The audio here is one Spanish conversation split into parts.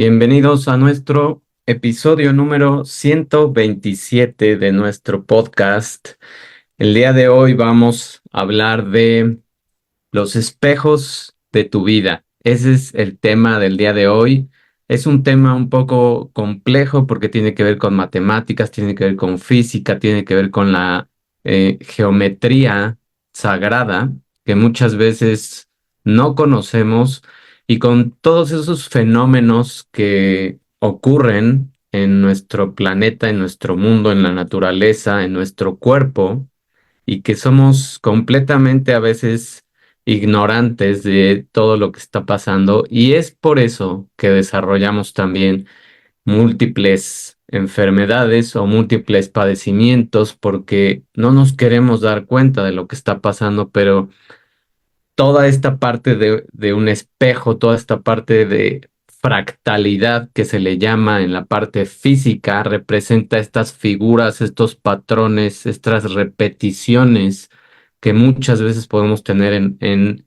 Bienvenidos a nuestro episodio número 127 de nuestro podcast. El día de hoy vamos a hablar de los espejos de tu vida. Ese es el tema del día de hoy. Es un tema un poco complejo porque tiene que ver con matemáticas, tiene que ver con física, tiene que ver con la geometría sagrada que muchas veces no conocemos y con todos esos fenómenos que ocurren en nuestro planeta, en nuestro mundo, en la naturaleza, en nuestro cuerpo y que somos completamente a veces ignorantes de todo lo que está pasando y es por eso que desarrollamos también múltiples enfermedades o múltiples padecimientos porque no nos queremos dar cuenta de lo que está pasando, pero toda esta parte de un espejo, toda esta parte de fractalidad que se le llama en la parte física, representa estas figuras, estos patrones, estas repeticiones que muchas veces podemos tener en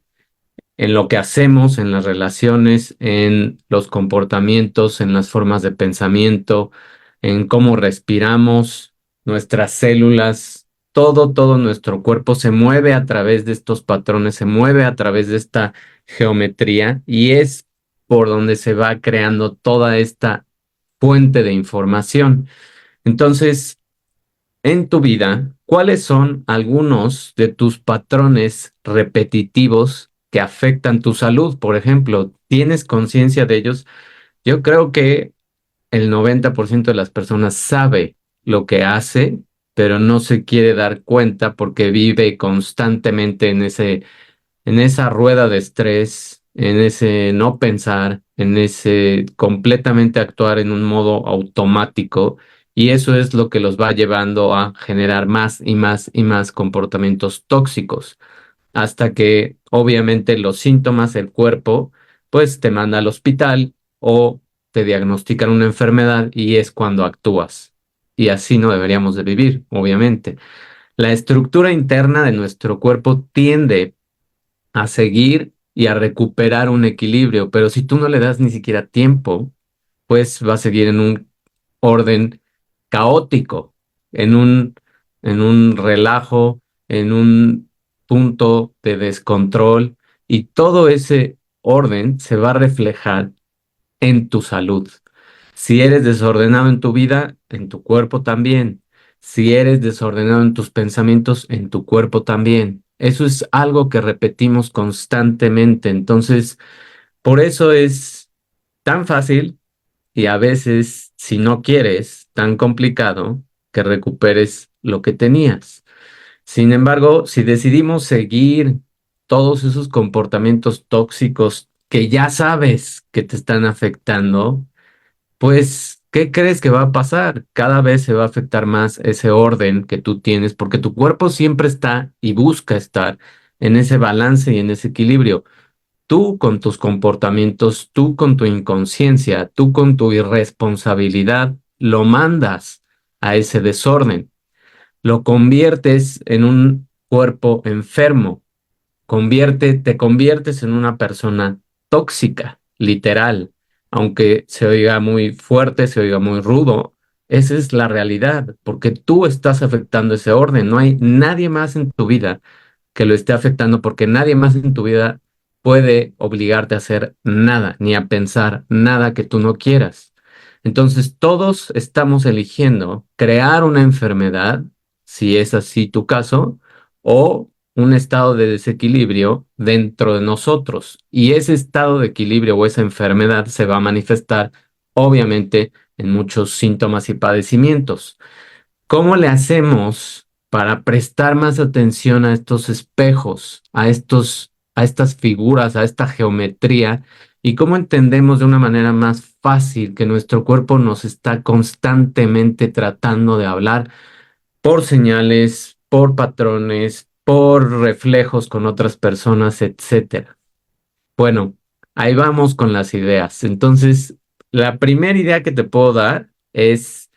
lo que hacemos, en las relaciones, en los comportamientos, en las formas de pensamiento, en cómo respiramos, nuestras células, todo nuestro cuerpo se mueve a través de estos patrones, se mueve a través de esta geometría y es por donde se va creando toda esta fuente de información. Entonces, en tu vida, ¿cuáles son algunos de tus patrones repetitivos que afectan tu salud? Por ejemplo, ¿tienes conciencia de ellos? Yo creo que el 90% de las personas sabe lo que hace, pero no se quiere dar cuenta porque vive constantemente en esa rueda de estrés, en ese no pensar, en ese completamente actuar en un modo automático, y eso es lo que los va llevando a generar más y más y más comportamientos tóxicos, hasta que obviamente los síntomas, el cuerpo, pues te manda al hospital o te diagnostican una enfermedad y es cuando actúas. Y así no deberíamos de vivir, obviamente. La estructura interna de nuestro cuerpo tiende a seguir y a recuperar un equilibrio, pero si tú no le das ni siquiera tiempo, pues va a seguir en un orden caótico, en en un relajo, en un punto de descontrol, y todo ese orden se va a reflejar en tu salud. Si eres desordenado en tu vida, en tu cuerpo también. Si eres desordenado en tus pensamientos, en tu cuerpo también. Eso es algo que repetimos constantemente. Entonces, por eso es tan fácil y a veces, si no quieres, tan complicado que recuperes lo que tenías. Sin embargo, si decidimos seguir todos esos comportamientos tóxicos que ya sabes que te están afectando, pues, ¿qué crees que va a pasar? Cada vez se va a afectar más ese orden que tú tienes, porque tu cuerpo siempre está y busca estar en ese balance y en ese equilibrio. Tú con tus comportamientos, tú con tu inconsciencia, tú con tu irresponsabilidad, lo mandas a ese desorden, lo conviertes en un cuerpo enfermo, te conviertes en una persona tóxica, literal, aunque se oiga muy fuerte, se oiga muy rudo. Esa es la realidad, porque tú estás afectando ese orden. No hay nadie más en tu vida que lo esté afectando, porque nadie más en tu vida puede obligarte a hacer nada, ni a pensar nada que tú no quieras. Entonces, todos estamos eligiendo crear una enfermedad, si es así tu caso, o un estado de desequilibrio dentro de nosotros. Y ese estado de equilibrio o esa enfermedad se va a manifestar, obviamente, en muchos síntomas y padecimientos. ¿Cómo le hacemos para prestar más atención a estos espejos, a estas figuras, a esta geometría? ¿Y cómo entendemos de una manera más fácil que nuestro cuerpo nos está constantemente tratando de hablar por señales, por patrones, por reflejos con otras personas, etcétera? Bueno, ahí vamos con las ideas. Entonces, la primera idea que te puedo dar es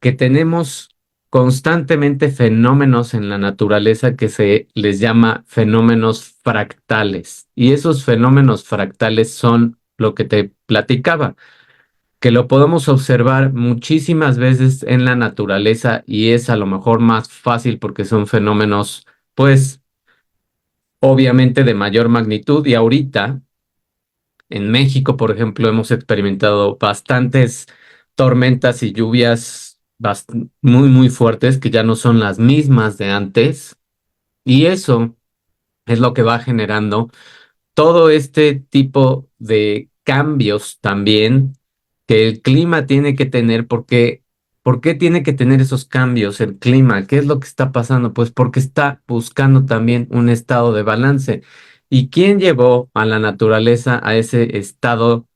que tenemos constantemente fenómenos en la naturaleza que se les llama fenómenos fractales. Y esos fenómenos fractales son lo que te platicaba, que lo podemos observar muchísimas veces en la naturaleza y es a lo mejor más fácil porque son fenómenos, pues, obviamente de mayor magnitud y ahorita en México, por ejemplo, hemos experimentado bastantes tormentas y lluvias muy, muy fuertes que ya no son las mismas de antes y eso es lo que va generando todo este tipo de cambios también que el clima tiene que tener, porque ¿por qué tiene que tener esos cambios el clima? ¿Qué es lo que está pasando? Pues porque está buscando también un estado de balance. ¿Y quién llevó a la naturaleza a ese estado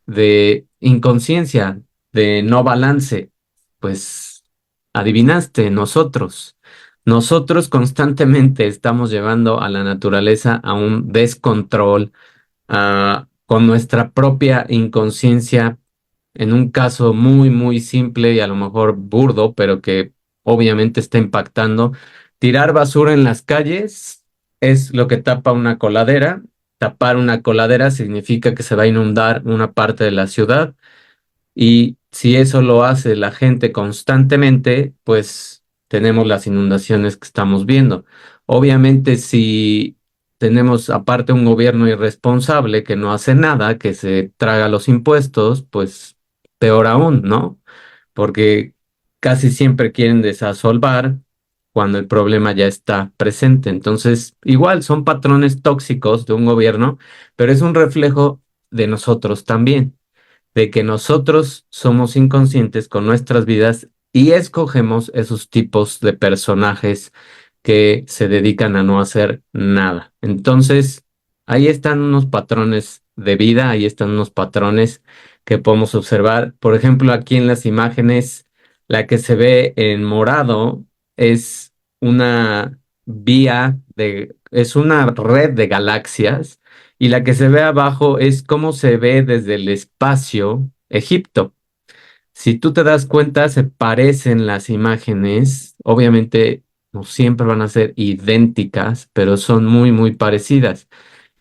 de inconsciencia, de no balance? Pues adivinaste, nosotros. Nosotros constantemente estamos llevando a la naturaleza a un descontrol, con nuestra propia inconsciencia, en un caso muy, muy simple y a lo mejor burdo, pero que obviamente está impactando. Tirar basura en las calles es lo que tapa una coladera. Tapar una coladera significa que se va a inundar una parte de la ciudad y si eso lo hace la gente constantemente, pues tenemos las inundaciones que estamos viendo. Obviamente, si tenemos aparte un gobierno irresponsable que no hace nada, que se traga los impuestos, pues peor aún, ¿no? Porque casi siempre quieren desasolvar cuando el problema ya está presente. Entonces, igual son patrones tóxicos de un gobierno, pero es un reflejo de nosotros también, de que nosotros somos inconscientes con nuestras vidas y escogemos esos tipos de personajes que se dedican a no hacer nada. Entonces, ahí están unos patrones de vida, ahí están unos patrones que podemos observar. Por ejemplo, aquí en las imágenes, la que se ve en morado es una es una red de galaxias y la que se ve abajo es cómo se ve desde el espacio Egipto. Si tú te das cuenta, se parecen las imágenes. Obviamente no siempre van a ser idénticas, pero son muy, muy parecidas.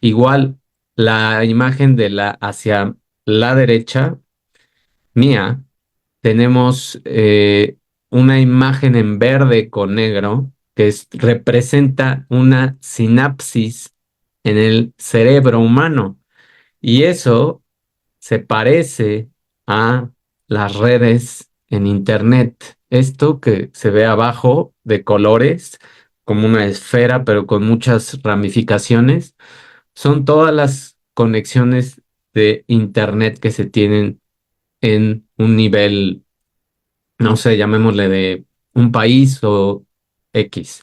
Igual, la imagen de la hacia la derecha, mía, tenemos una imagen en verde con negro que representa una sinapsis en el cerebro humano. Y eso se parece a las redes en Internet. Esto que se ve abajo de colores, como una esfera, pero con muchas ramificaciones, son todas las conexiones de Internet que se tienen en un nivel, no sé, llamémosle de un país o X.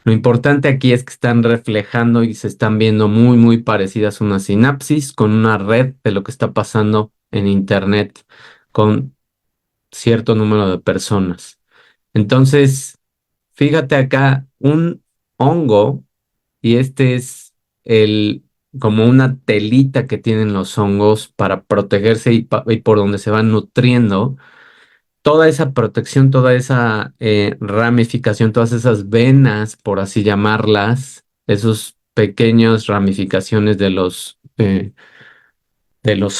Lo importante aquí es que están reflejando y se están viendo muy, muy parecidas una sinapsis con una red de lo que está pasando en Internet con cierto número de personas. Entonces, fíjate acá, un hongo, y este es el, como una telita que tienen los hongos para protegerse y por donde se van nutriendo toda esa protección, toda esa ramificación, todas esas venas, por así llamarlas, esos pequeños ramificaciones de los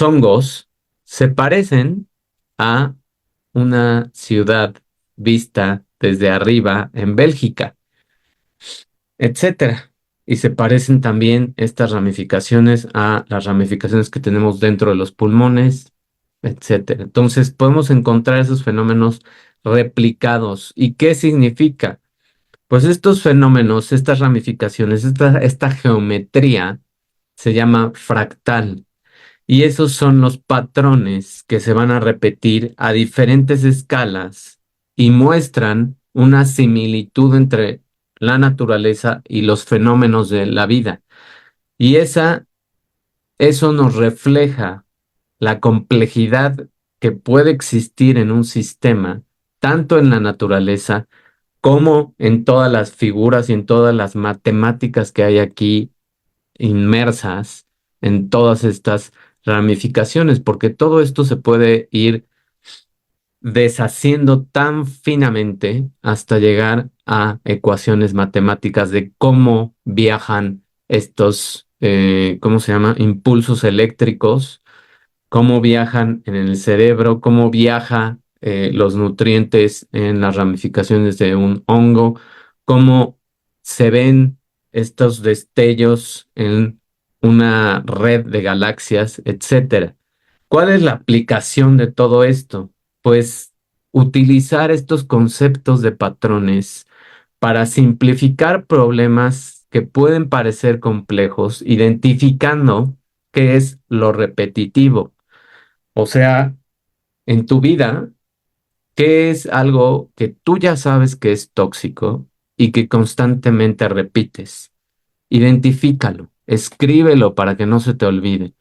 hongos, se parecen a una ciudad vista desde arriba en Bélgica, etcétera. Y se parecen también estas ramificaciones a las ramificaciones que tenemos dentro de los pulmones, etcétera. Entonces podemos encontrar esos fenómenos replicados. ¿Y qué significa? Pues estos fenómenos, estas ramificaciones, esta geometría se llama fractal. Y esos son los patrones que se van a repetir a diferentes escalas y muestran una similitud entre la naturaleza y los fenómenos de la vida. Y eso nos refleja la complejidad que puede existir en un sistema, tanto en la naturaleza como en todas las figuras y en todas las matemáticas que hay aquí inmersas en todas estas ramificaciones, porque todo esto se puede ir deshaciendo tan finamente hasta llegar a ecuaciones matemáticas de cómo viajan estos, ¿cómo se llama? Impulsos eléctricos cómo viajan en el cerebro, cómo viaja los nutrientes en las ramificaciones de un hongo, cómo se ven estos destellos en una red de galaxias, etcétera. ¿Cuál es la aplicación de todo esto? Pues utilizar estos conceptos de patrones para simplificar problemas que pueden parecer complejos, identificando qué es lo repetitivo. O sea, en tu vida, ¿qué es algo que tú ya sabes que es tóxico y que constantemente repites? Identifícalo, escríbelo para que no se te olvide.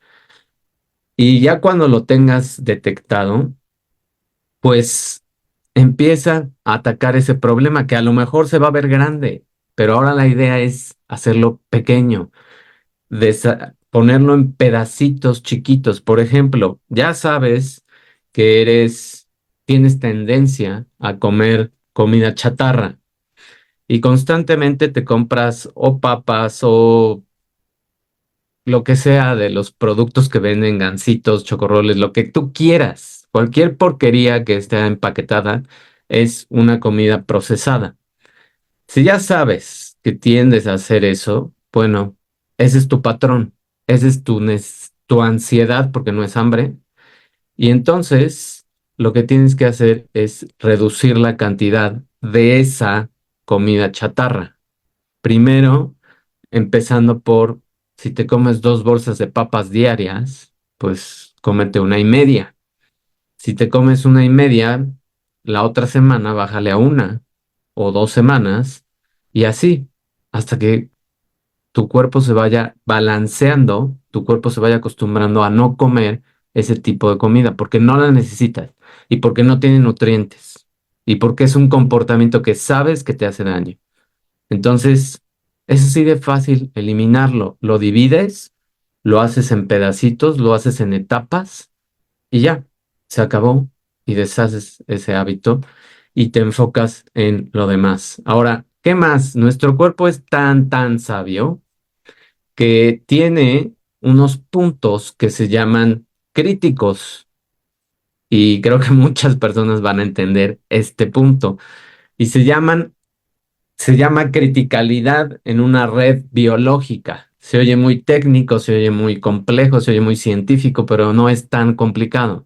Y ya cuando lo tengas detectado, pues empieza a atacar ese problema que a lo mejor se va a ver grande, pero ahora la idea es hacerlo pequeño, ponerlo en pedacitos chiquitos. Por ejemplo, ya sabes que tienes tendencia a comer comida chatarra y constantemente te compras o papas o lo que sea de los productos que venden, gancitos, chocorroles, lo que tú quieras. Cualquier porquería que esté empaquetada es una comida procesada. Si ya sabes que tiendes a hacer eso, bueno, ese es tu patrón, ese es tu ansiedad porque no es hambre. Y entonces lo que tienes que hacer es reducir la cantidad de esa comida chatarra. Primero, empezando por, si te comes 2 bolsas de papas diarias, pues cómete 1 y media. Si te comes 1 y media, la otra semana bájale a 1 o 2 semanas y así, hasta que tu cuerpo se vaya balanceando, tu cuerpo se vaya acostumbrando a no comer ese tipo de comida, porque no la necesitas y porque no tiene nutrientes y porque es un comportamiento que sabes que te hace daño. Entonces, es así de fácil eliminarlo. Lo divides, lo haces en pedacitos, lo haces en etapas y ya, se acabó y deshaces ese hábito y te enfocas en lo demás. Ahora, ¿qué más? Nuestro cuerpo es tan sabio que tiene unos puntos que se llaman críticos y creo que muchas personas van a entender este punto y se llama criticalidad en una red biológica. Se oye muy técnico, se oye muy complejo, se oye muy científico, pero no es tan complicado.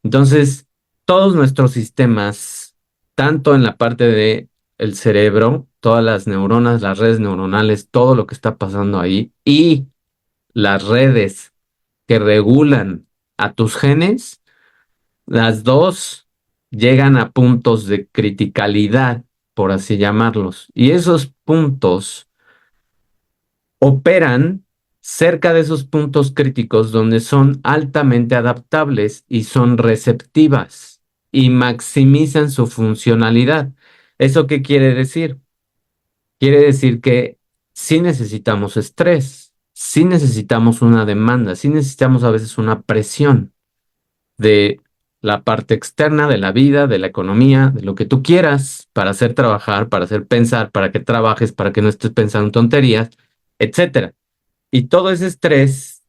Entonces, todos nuestros sistemas, tanto en la parte de el cerebro, todas las neuronas, las redes neuronales, todo lo que está pasando ahí y las redes que regulan a tus genes, las dos llegan a puntos de criticalidad, por así llamarlos. Y esos puntos operan cerca de esos puntos críticos donde son altamente adaptables y son receptivas y maximizan su funcionalidad. ¿Eso qué quiere decir? Quiere decir que sí necesitamos estrés, sí necesitamos una demanda, sí necesitamos a veces una presión de la parte externa de la vida, de la economía, de lo que tú quieras para hacer trabajar, para hacer pensar, para que trabajes, para que no estés pensando en tonterías, etcétera. Y todo ese estrés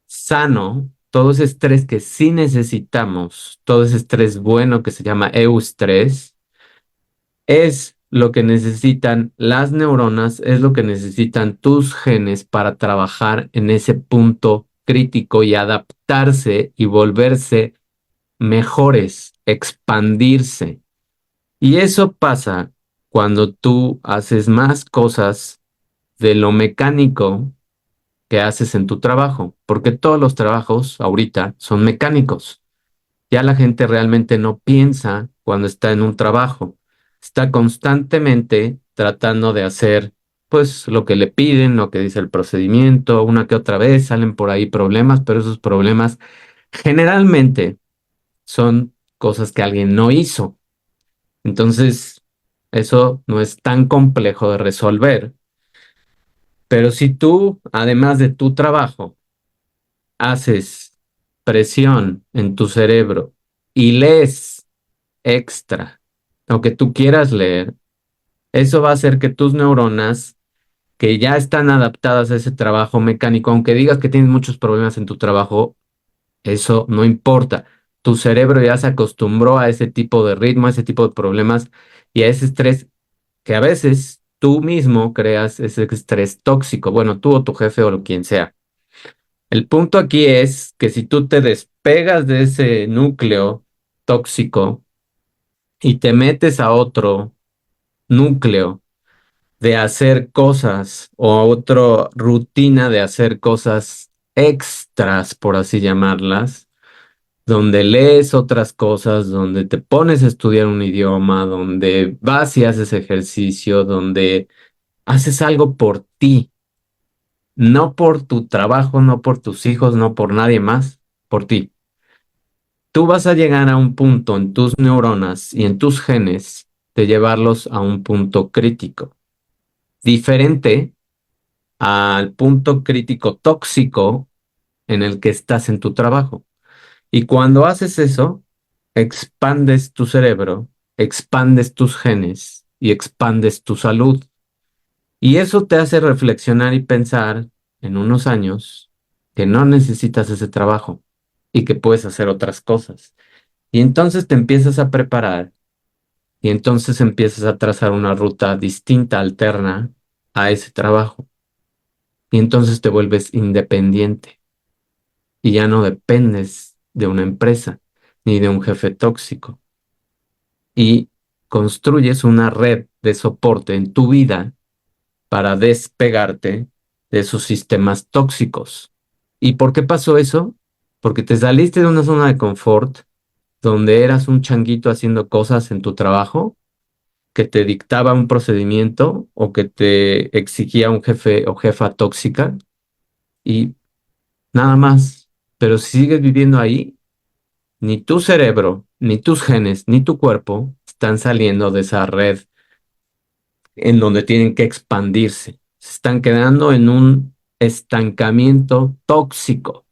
sano, todo ese estrés que sí necesitamos, todo ese estrés bueno que se llama eustrés, es lo que necesitan las neuronas, es lo que necesitan tus genes para trabajar en ese punto crítico y adaptarse y volverse mejores, expandirse. Y eso pasa cuando tú haces más cosas de lo mecánico que haces en tu trabajo, porque todos los trabajos ahorita son mecánicos. Ya la gente realmente no piensa cuando está en un trabajo. Está constantemente tratando de hacer, pues, lo que le piden, lo que dice el procedimiento. Una que otra vez salen por ahí problemas, pero esos problemas generalmente son cosas que alguien no hizo. Entonces, eso no es tan complejo de resolver. Pero si tú, además de tu trabajo, haces presión en tu cerebro y lees extra, aunque tú quieras leer, eso va a hacer que tus neuronas, que ya están adaptadas a ese trabajo mecánico, aunque digas que tienes muchos problemas en tu trabajo, Eso no importa. Tu cerebro ya se acostumbró a ese tipo de ritmo, a ese tipo de problemas y a ese estrés que a veces tú mismo creas ese estrés tóxico. Bueno, tú o tu jefe o quien sea. El punto aquí es que si tú te despegas de ese núcleo tóxico y te metes a otro núcleo de hacer cosas o a otra rutina de hacer cosas extras, por así llamarlas, donde lees otras cosas, donde te pones a estudiar un idioma, donde vas y haces ejercicio, donde haces algo por ti, no por tu trabajo, no por tus hijos, no por nadie más, por ti. Tú vas a llegar a un punto en tus neuronas y en tus genes de llevarlos a un punto crítico, diferente al punto crítico tóxico en el que estás en tu trabajo. Y cuando haces eso, expandes tu cerebro, expandes tus genes y expandes tu salud. Y eso te hace reflexionar y pensar en unos años que no necesitas ese trabajo y que puedes hacer otras cosas. Y entonces te empiezas a preparar y entonces empiezas a trazar una ruta distinta, alterna a ese trabajo. Y entonces te vuelves independiente y ya no dependes de una empresa ni de un jefe tóxico y construyes una red de soporte en tu vida para despegarte de esos sistemas tóxicos. ¿Y por qué pasó eso? Porque te saliste de una zona de confort donde eras un changuito haciendo cosas en tu trabajo que te dictaba un procedimiento o que te exigía un jefe o jefa tóxica y nada más. Pero si sigues viviendo ahí, ni tu cerebro, ni tus genes, ni tu cuerpo están saliendo de esa red en donde tienen que expandirse. Se están quedando en un estancamiento tóxico.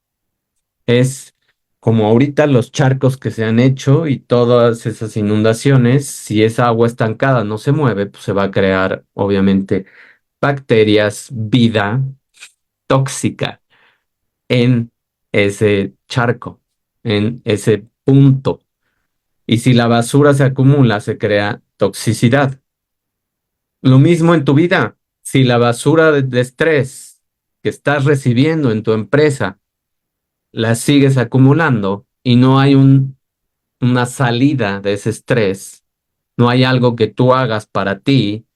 Es como ahorita los charcos que se han hecho y todas esas inundaciones, si esa agua estancada no se mueve, pues se va a crear, obviamente, bacterias, vida tóxica en ese charco, en ese punto. Y si la basura se acumula, se crea toxicidad. Lo mismo en tu vida. Si la basura de estrés que estás recibiendo en tu empresa la sigues acumulando y no hay una salida de ese estrés, no hay algo que tú hagas para ti,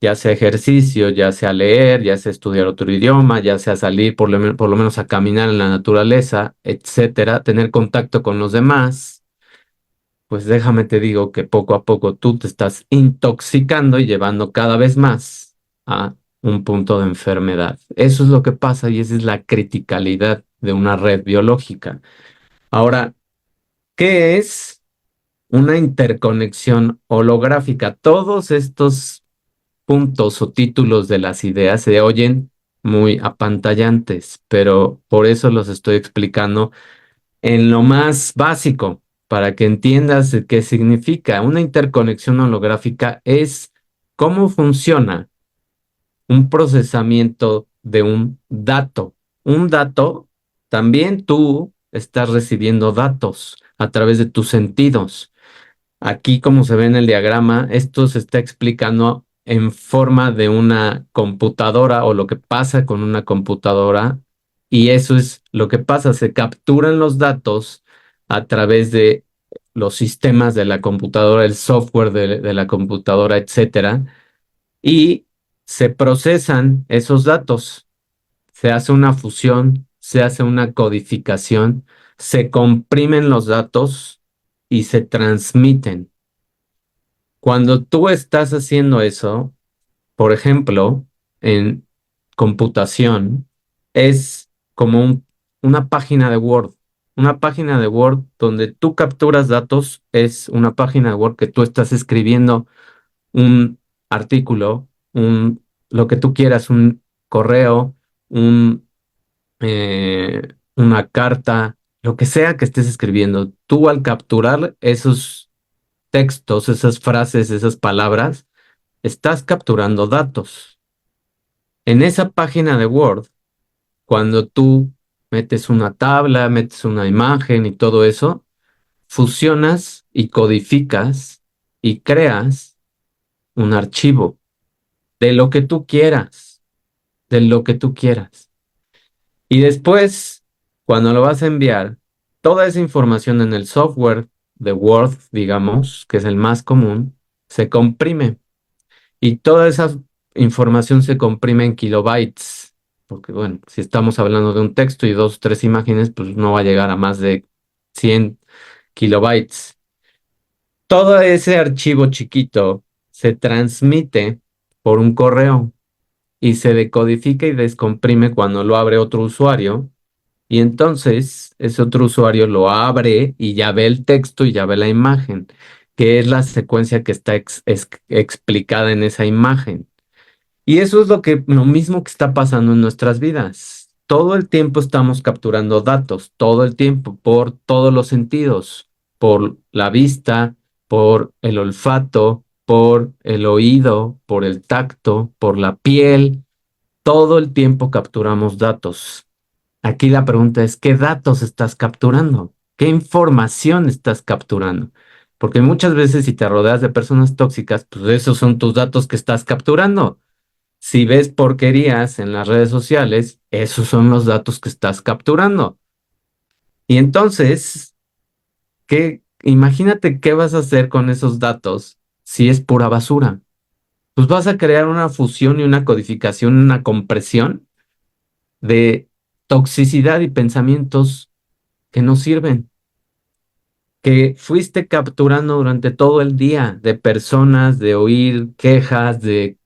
ya sea ejercicio, ya sea leer, ya sea estudiar otro idioma, ya sea salir por lo menos a caminar en la naturaleza, etcétera, tener contacto con los demás, pues déjame te digo que poco a poco tú te estás intoxicando y llevando cada vez más a un punto de enfermedad. Eso es lo que pasa y esa es la criticalidad de una red biológica. Ahora, ¿qué es una interconexión holográfica? Todos estos puntos o títulos de las ideas se oyen muy apantallantes, pero por eso los estoy explicando en lo más básico, para que entiendas qué significa. Una interconexión holográfica es cómo funciona un procesamiento de un dato. Un dato, también tú estás recibiendo datos a través de tus sentidos. Aquí, como se ve en el diagrama, esto se está explicando en forma de una computadora o lo que pasa con una computadora. Y eso es lo que pasa, se capturan los datos a través de los sistemas de la computadora, el software de la computadora, etcétera, y se procesan esos datos. Se hace una fusión, se hace una codificación, se comprimen los datos y se transmiten. Cuando tú estás haciendo eso, por ejemplo, en computación, es como una página de Word. Una página de Word donde tú capturas datos es una página de Word que tú estás escribiendo un artículo, lo que tú quieras, un correo, un, una carta, lo que sea que estés escribiendo. Tú al capturar esos textos, esas frases, esas palabras, estás capturando datos. En esa página de Word, cuando tú metes una tabla, metes una imagen y todo eso, fusionas y codificas y creas un archivo de lo que tú quieras, de lo que tú quieras. Y después, cuando lo vas a enviar, toda esa información en el software de Word, digamos, que es el más común, se comprime. Y toda esa información se comprime en kilobytes. Porque, bueno, si estamos hablando de un texto y dos o tres imágenes, pues no va a llegar a más de 100 kilobytes. Todo ese archivo chiquito se transmite por un correo y se decodifica y descomprime cuando lo abre otro usuario. Y entonces ese otro usuario lo abre y ya ve el texto y ya ve la imagen, que es la secuencia que está explicada en esa imagen. Y eso es lo mismo que está pasando en nuestras vidas. Todo el tiempo estamos capturando datos, todo el tiempo, por todos los sentidos, por la vista, por el olfato, por el oído, por el tacto, por la piel. Todo el tiempo capturamos datos. Aquí la pregunta es, ¿qué datos estás capturando? ¿Qué información estás capturando? Porque muchas veces si te rodeas de personas tóxicas, pues esos son tus datos que estás capturando. Si ves porquerías en las redes sociales, esos son los datos que estás capturando. Y entonces, imagínate qué vas a hacer con esos datos si es pura basura. Pues vas a crear una fusión y una codificación, una compresión de toxicidad y pensamientos que no sirven, que fuiste capturando durante todo el día de personas, de oír quejas, de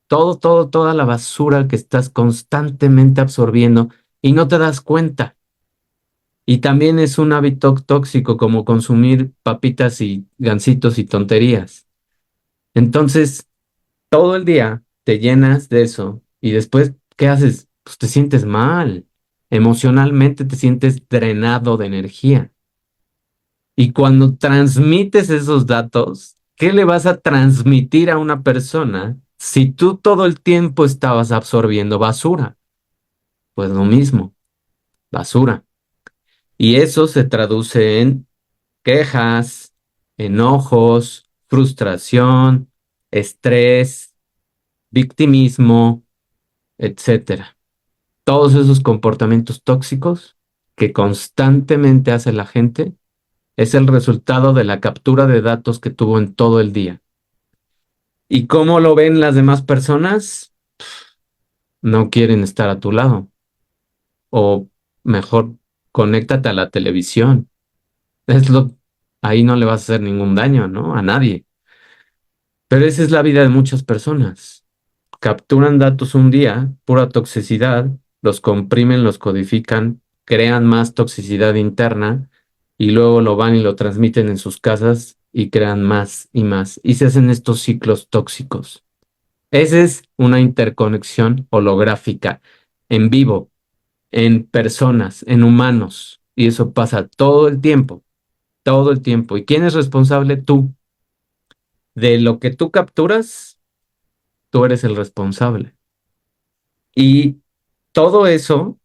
toda la basura que estás constantemente absorbiendo y no te das cuenta. Y también es un hábito tóxico como consumir papitas y gancitos y tonterías. Entonces, todo el día te llenas de eso y después, ¿qué haces? Pues te sientes mal. Emocionalmente te sientes drenado de energía. Y cuando transmites esos datos, ¿qué le vas a transmitir a una persona si tú todo el tiempo estabas absorbiendo basura? Pues lo mismo, basura. Y eso se traduce en quejas, enojos, frustración, estrés, victimismo, etcétera. Todos esos comportamientos tóxicos que constantemente hace la gente es el resultado de la captura de datos que tuvo en todo el día. ¿Y cómo lo ven las demás personas? No quieren estar a tu lado. O mejor, conéctate a la televisión. Es lo, ahí no le vas a hacer ningún daño, ¿no? A nadie. Pero esa es la vida de muchas personas. Capturan datos un día, pura toxicidad, los comprimen, los codifican, crean más toxicidad interna y luego lo van y lo transmiten en sus casas y crean más y más. Y se hacen estos ciclos tóxicos. Esa es una interconexión holográfica en vivo, en personas, en humanos. Y eso pasa todo el tiempo, todo el tiempo. ¿Y quién es responsable? Tú. De lo que tú capturas, tú eres el responsable. Y todo eso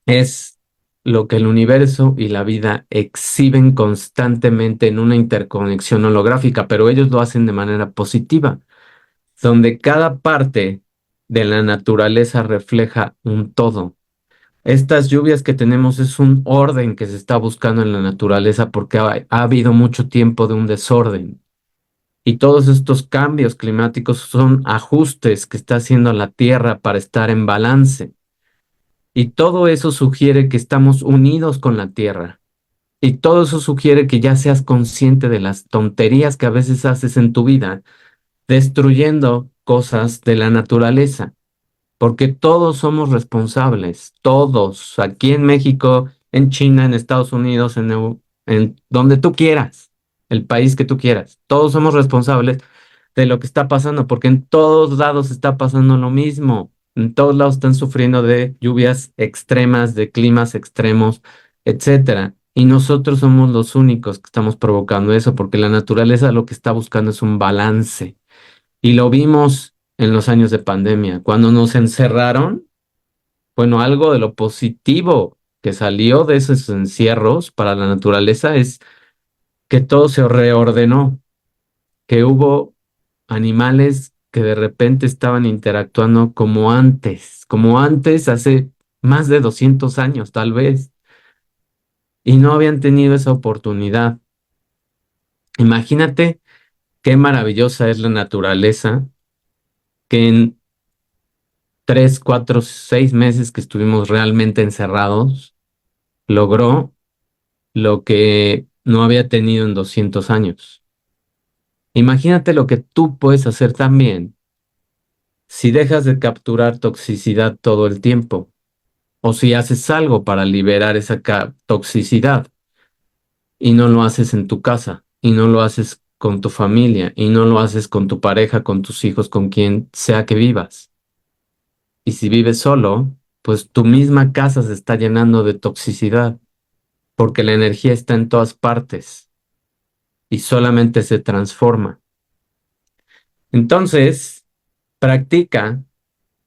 es lo que el universo y la vida exhiben constantemente en una interconexión holográfica, pero ellos lo hacen de manera positiva, donde cada parte de la naturaleza refleja un todo. Estas lluvias que tenemos es un orden que se está buscando en la naturaleza porque ha habido mucho tiempo de un desorden. Y todos estos cambios climáticos son ajustes que está haciendo la Tierra para estar en balance. Y todo eso sugiere que estamos unidos con la Tierra. Y todo eso sugiere que ya seas consciente de las tonterías que a veces haces en tu vida, destruyendo cosas de la naturaleza. Porque todos somos responsables, todos, aquí en México, en China, en Estados Unidos, en donde tú quieras, el país que tú quieras, todos somos responsables de lo que está pasando, porque en todos lados está pasando lo mismo, en todos lados están sufriendo de lluvias extremas, de climas extremos, etcétera. Y nosotros somos los únicos que estamos provocando eso, porque la naturaleza lo que está buscando es un balance. Y lo vimos en los años de pandemia. Cuando nos encerraron, bueno, algo de lo positivo que salió de esos encierros para la naturaleza es que todo se reordenó, que hubo animales que de repente estaban interactuando como antes hace más de 200 años tal vez, y no habían tenido esa oportunidad. Imagínate qué maravillosa es la naturaleza, que en 3, 4, 6 meses que estuvimos realmente encerrados, logró lo que no había tenido en 200 años. Imagínate lo que tú puedes hacer también si dejas de capturar toxicidad todo el tiempo o si haces algo para liberar esa toxicidad y no lo haces en tu casa y no lo haces con tu familia y no lo haces con tu pareja, con tus hijos, con quien sea que vivas. Y si vives solo, pues tu misma casa se está llenando de toxicidad porque la energía está en todas partes y solamente se transforma. Entonces, practica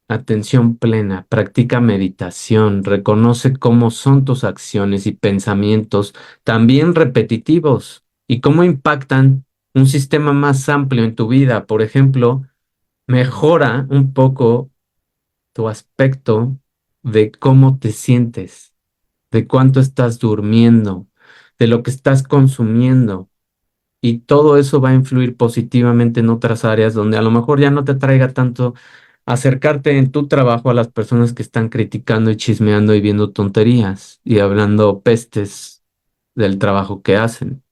atención plena, practica meditación, reconoce cómo son tus acciones y pensamientos, también repetitivos, y cómo impactan un sistema más amplio en tu vida. Por ejemplo, mejora un poco tu aspecto de cómo te sientes, de cuánto estás durmiendo, de lo que estás consumiendo. Y todo eso va a influir positivamente en otras áreas donde a lo mejor ya no te traiga tanto acercarte en tu trabajo a las personas que están criticando y chismeando y viendo tonterías y hablando pestes del trabajo que hacen.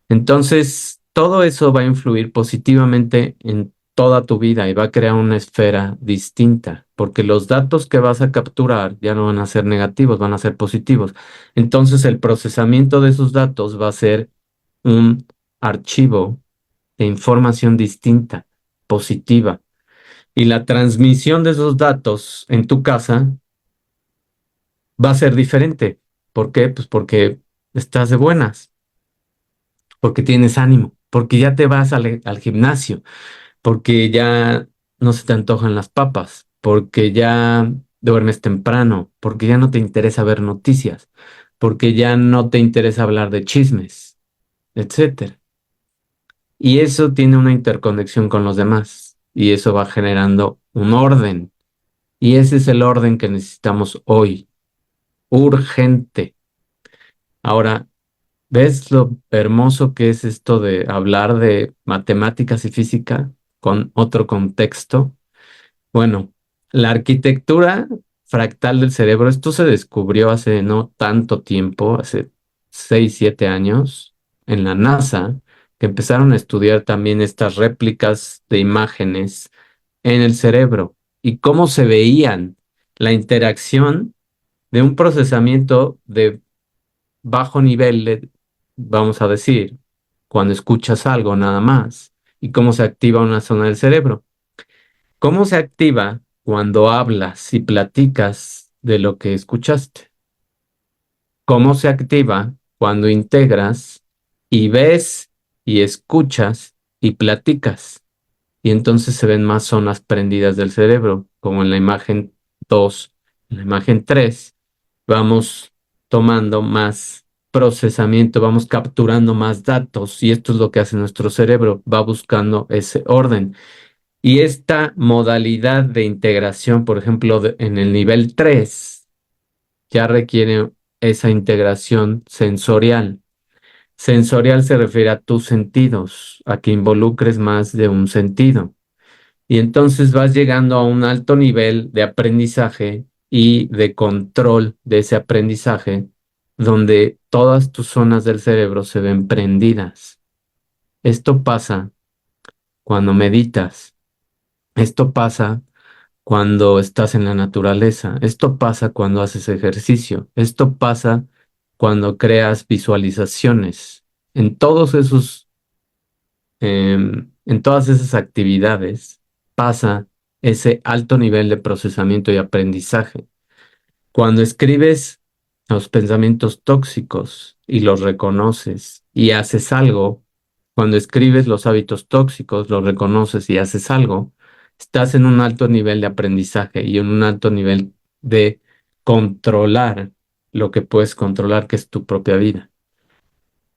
Entonces, todo eso va a influir positivamente en toda tu vida y va a crear una esfera distinta, porque los datos que vas a capturar ya no van a ser negativos, van a ser positivos. Entonces, el procesamiento de esos datos va a ser un archivo de información distinta, positiva. Y la transmisión de esos datos en tu casa va a ser diferente. ¿Por qué? Pues porque estás de buenas, porque tienes ánimo, porque ya te vas al gimnasio, porque ya no se te antojan las papas, porque ya duermes temprano, porque ya no te interesa ver noticias, porque ya no te interesa hablar de chismes, etcétera. Y eso tiene una interconexión con los demás y eso va generando un orden. Y ese es el orden que necesitamos hoy, urgente. Ahora, ¿ves lo hermoso que es esto de hablar de matemáticas y física con otro contexto? Bueno, la arquitectura fractal del cerebro, esto se descubrió hace no tanto tiempo, hace 6, 7 años, en la NASA, que empezaron a estudiar también estas réplicas de imágenes en el cerebro y cómo se veían la interacción de un procesamiento de bajo nivel, vamos a decir, cuando escuchas algo nada más, y cómo se activa una zona del cerebro. ¿Cómo se activa cuando hablas y platicas de lo que escuchaste? ¿Cómo se activa cuando integras y ves y escuchas y platicas? Y entonces se ven más zonas prendidas del cerebro, como en la imagen 2, en la imagen 3, vamos tomando más procesamiento, vamos capturando más datos y esto es lo que hace nuestro cerebro, va buscando ese orden. Y esta modalidad de integración, por ejemplo, en el nivel 3, ya requiere esa integración sensorial. Sensorial se refiere a tus sentidos, a que involucres más de un sentido. Y entonces vas llegando a un alto nivel de aprendizaje y de control de ese aprendizaje, donde todas tus zonas del cerebro se ven prendidas. Esto pasa cuando meditas. Esto pasa cuando estás en la naturaleza. Esto pasa cuando haces ejercicio. Esto pasa cuando creas visualizaciones. En todos esos, en todas esas actividades pasa ese alto nivel de procesamiento y aprendizaje. Cuando escribes los pensamientos tóxicos y los reconoces y haces algo, cuando escribes los hábitos tóxicos, los reconoces y haces algo, estás en un alto nivel de aprendizaje y en un alto nivel de controlar lo que puedes controlar, que es tu propia vida.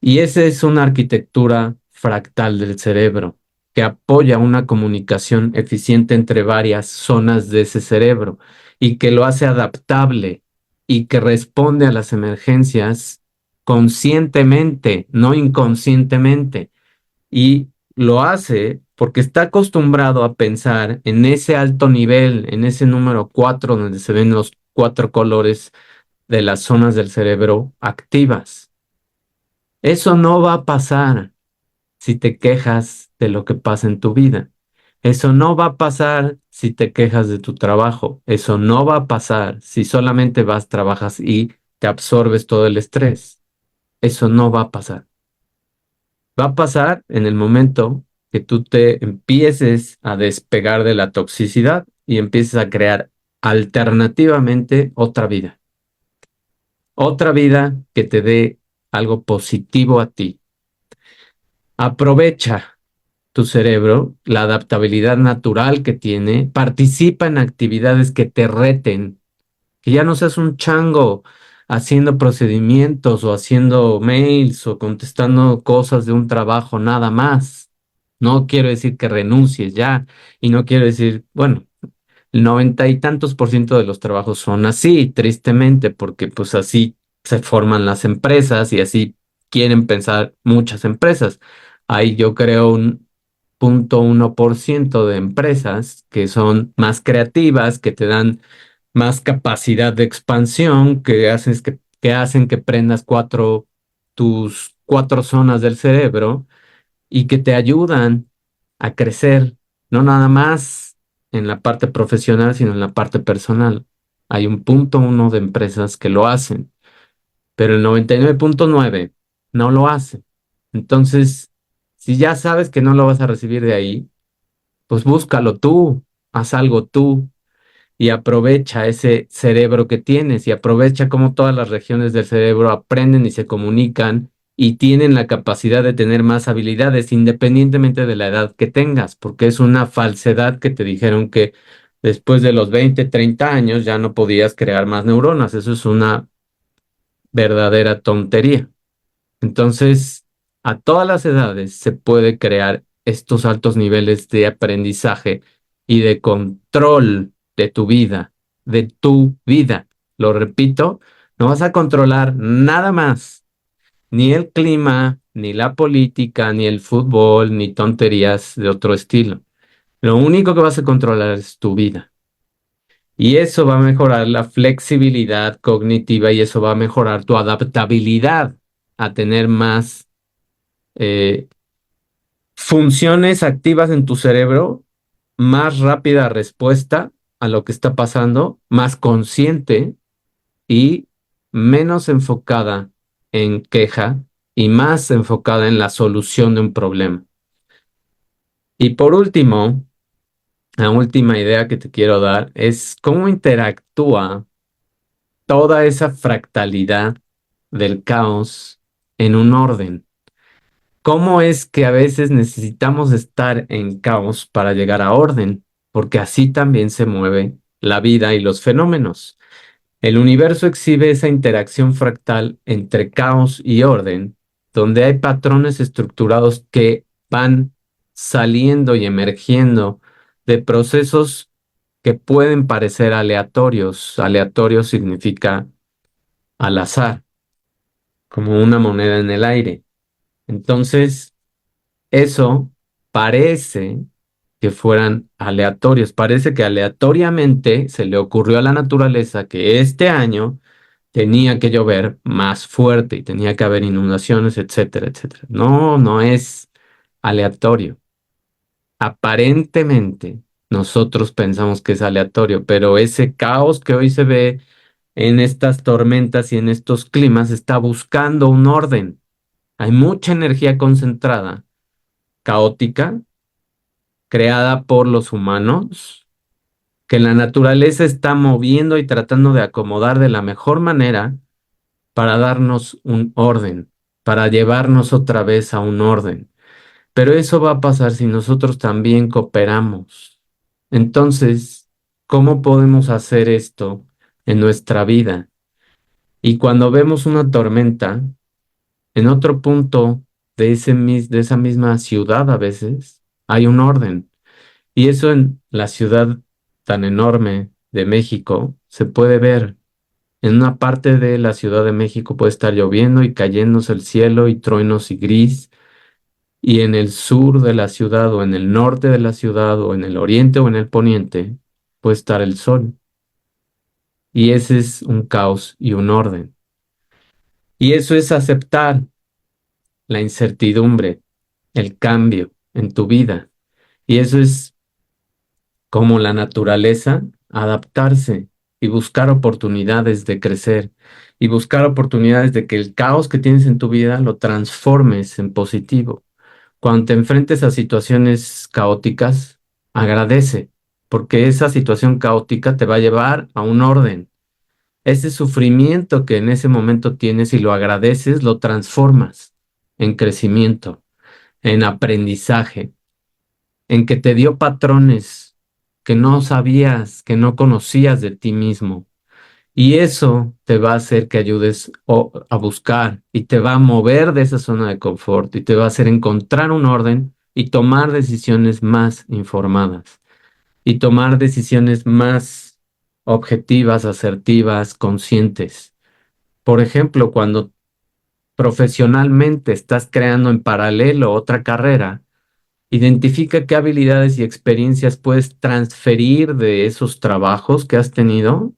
Y esa es una arquitectura fractal del cerebro que apoya una comunicación eficiente entre varias zonas de ese cerebro y que lo hace adaptable y que responde a las emergencias conscientemente, no inconscientemente. Y lo hace porque está acostumbrado a pensar en ese alto nivel, en ese número 4 donde se ven los 4 colores de las zonas del cerebro activas. Eso no va a pasar si te quejas de lo que pasa en tu vida. Eso no va a pasar si te quejas de tu trabajo. Eso no va a pasar si solamente vas, trabajas y te absorbes todo el estrés. Eso no va a pasar. Va a pasar en el momento que tú te empieces a despegar de la toxicidad y empieces a crear alternativamente otra vida. Otra vida que te dé algo positivo a ti. Aprovecha tu cerebro, la adaptabilidad natural que tiene, participa en actividades que te reten, que ya no seas un chango haciendo procedimientos o haciendo mails o contestando cosas de un trabajo nada más. No quiero decir que renuncies ya y no quiero decir, bueno, el 90 y tantos % de los trabajos son así, tristemente, porque pues así se forman las empresas y así quieren pensar muchas empresas. Hay, yo creo, un 0,1% de empresas que son más creativas, que te dan más capacidad de expansión, que hacen que prendas tus 4 zonas del cerebro y que te ayudan a crecer, no nada más en la parte profesional, sino en la parte personal. Hay un 0,1 de empresas que lo hacen, pero el 99,9 no lo hace. Entonces, si ya sabes que no lo vas a recibir de ahí, pues búscalo tú, haz algo tú y aprovecha ese cerebro que tienes y aprovecha cómo todas las regiones del cerebro aprenden y se comunican y tienen la capacidad de tener más habilidades independientemente de la edad que tengas, porque es una falsedad que te dijeron que después de los 20, 30 años ya no podías crear más neuronas. Eso es una verdadera tontería. Entonces, a todas las edades se puede crear estos altos niveles de aprendizaje y de control de tu vida, de tu vida. Lo repito, no vas a controlar nada más, ni el clima, ni la política, ni el fútbol, ni tonterías de otro estilo. Lo único que vas a controlar es tu vida. Y eso va a mejorar la flexibilidad cognitiva y eso va a mejorar tu adaptabilidad a tener más eh, funciones activas en tu cerebro, más rápida respuesta a lo que está pasando, más consciente y menos enfocada en queja y más enfocada en la solución de un problema. Y por último, la última idea que te quiero dar es cómo interactúa toda esa fractalidad del caos en un orden. ¿Cómo es que a veces necesitamos estar en caos para llegar a orden? Porque así también se mueve la vida y los fenómenos. El universo exhibe esa interacción fractal entre caos y orden, donde hay patrones estructurados que van saliendo y emergiendo de procesos que pueden parecer aleatorios. Aleatorio significa al azar, como una moneda en el aire. Entonces, eso parece que fueran aleatorios. Parece que aleatoriamente se le ocurrió a la naturaleza que este año tenía que llover más fuerte y tenía que haber inundaciones, etcétera, etcétera. No, no es aleatorio. Aparentemente, nosotros pensamos que es aleatorio, pero ese caos que hoy se ve en estas tormentas y en estos climas está buscando un orden. Hay mucha energía concentrada, caótica, creada por los humanos, que la naturaleza está moviendo y tratando de acomodar de la mejor manera para darnos un orden, para llevarnos otra vez a un orden. Pero eso va a pasar si nosotros también cooperamos. Entonces, ¿cómo podemos hacer esto en nuestra vida? Y cuando vemos una tormenta, en otro punto de esa misma ciudad a veces hay un orden. Y eso en la ciudad tan enorme de México se puede ver. En una parte de la Ciudad de México puede estar lloviendo y cayéndose el cielo y truenos y gris. Y en el sur de la ciudad o en el norte de la ciudad o en el oriente o en el poniente puede estar el sol. Y ese es un caos y un orden. Y eso es aceptar la incertidumbre, el cambio en tu vida. Y eso es como la naturaleza, adaptarse y buscar oportunidades de crecer y buscar oportunidades de que el caos que tienes en tu vida lo transformes en positivo. Cuando te enfrentes a situaciones caóticas, agradece, porque esa situación caótica te va a llevar a un orden. Ese sufrimiento que en ese momento tienes y lo agradeces, lo transformas en crecimiento, en aprendizaje, en que te dio patrones que no sabías, que no conocías de ti mismo. Y eso te va a hacer que ayudes a buscar y te va a mover de esa zona de confort y te va a hacer encontrar un orden y tomar decisiones más informadas y tomar decisiones más objetivas, asertivas, conscientes. Por ejemplo, cuando profesionalmente estás creando en paralelo otra carrera, identifica qué habilidades y experiencias puedes transferir de esos trabajos que has tenido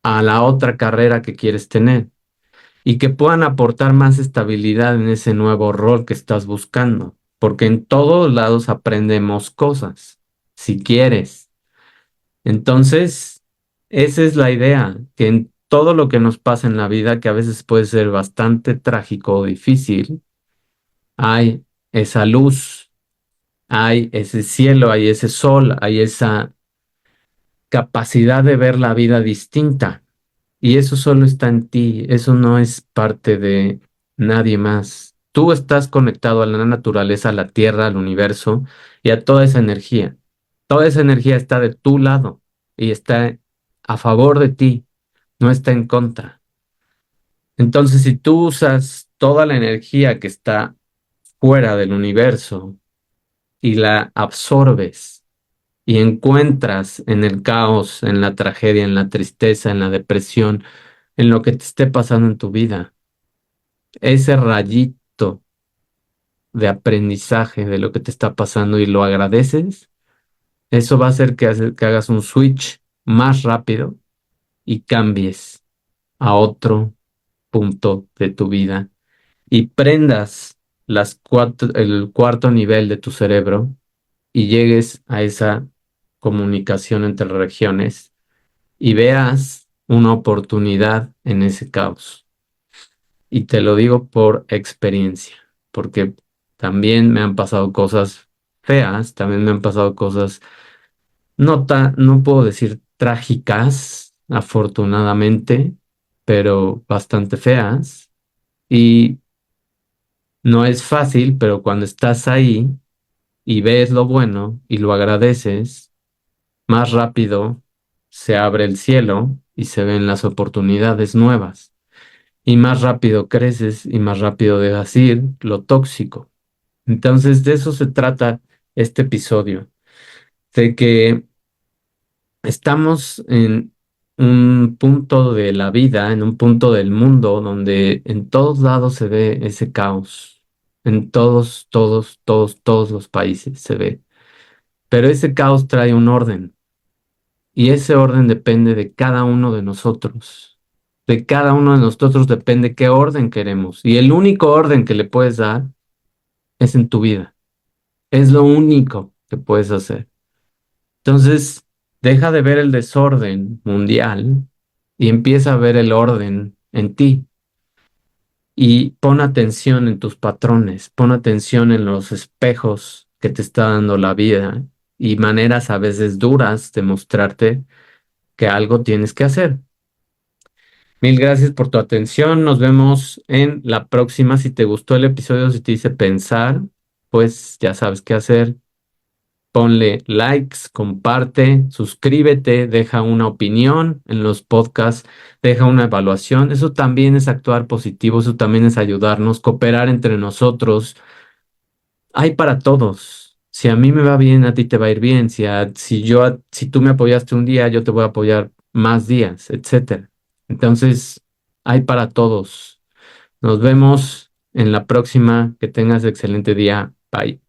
a la otra carrera que quieres tener y que puedan aportar más estabilidad en ese nuevo rol que estás buscando, porque en todos lados aprendemos cosas, si quieres. Entonces, esa es la idea, que en todo lo que nos pasa en la vida, que a veces puede ser bastante trágico o difícil, hay esa luz, hay ese cielo, hay ese sol, hay esa capacidad de ver la vida distinta. Y eso solo está en ti, eso no es parte de nadie más. Tú estás conectado a la naturaleza, a la tierra, al universo y a toda esa energía. Toda esa energía está de tu lado y está a favor de ti, no está en contra. Entonces, si tú usas toda la energía que está fuera del universo y la absorbes y encuentras en el caos, en la tragedia, en la tristeza, en la depresión, en lo que te esté pasando en tu vida, ese rayito de aprendizaje de lo que te está pasando y lo agradeces, eso va a hacer que hagas un switch más rápido y cambies a otro punto de tu vida y prendas el cuarto nivel de tu cerebro y llegues a esa comunicación entre regiones y veas una oportunidad en ese caos. Y te lo digo por experiencia, porque también me han pasado cosas feas, también me han pasado cosas no puedo decir trágicas, afortunadamente, pero bastante feas. Y no es fácil, pero cuando estás ahí y ves lo bueno y lo agradeces, más rápido se abre el cielo y se ven las oportunidades nuevas. Y más rápido creces y más rápido dejas ir lo tóxico. Entonces, de eso se trata este episodio, de que estamos en un punto de la vida, en un punto del mundo donde en todos lados se ve ese caos. En todos los países se ve. Pero ese caos trae un orden y ese orden depende de cada uno de nosotros. De cada uno de nosotros depende qué orden queremos. Y el único orden que le puedes dar es en tu vida. Es lo único que puedes hacer. Entonces, deja de ver el desorden mundial y empieza a ver el orden en ti. Y pon atención en tus patrones, pon atención en los espejos que te está dando la vida y maneras a veces duras de mostrarte que algo tienes que hacer. Mil gracias por tu atención. Nos vemos en la próxima. Si te gustó el episodio, si te hice pensar, pues ya sabes qué hacer. ponle likes, comparte, suscríbete, deja una opinión en los podcasts, deja una evaluación. Eso también es actuar positivo, eso también es ayudarnos, cooperar entre nosotros. Hay para todos. Si a mí me va bien, a ti te va a ir bien. Si tú me apoyaste un día, yo te voy a apoyar más días, etcétera. Entonces, hay para todos. Nos vemos en la próxima. Que tengas excelente día. Bye.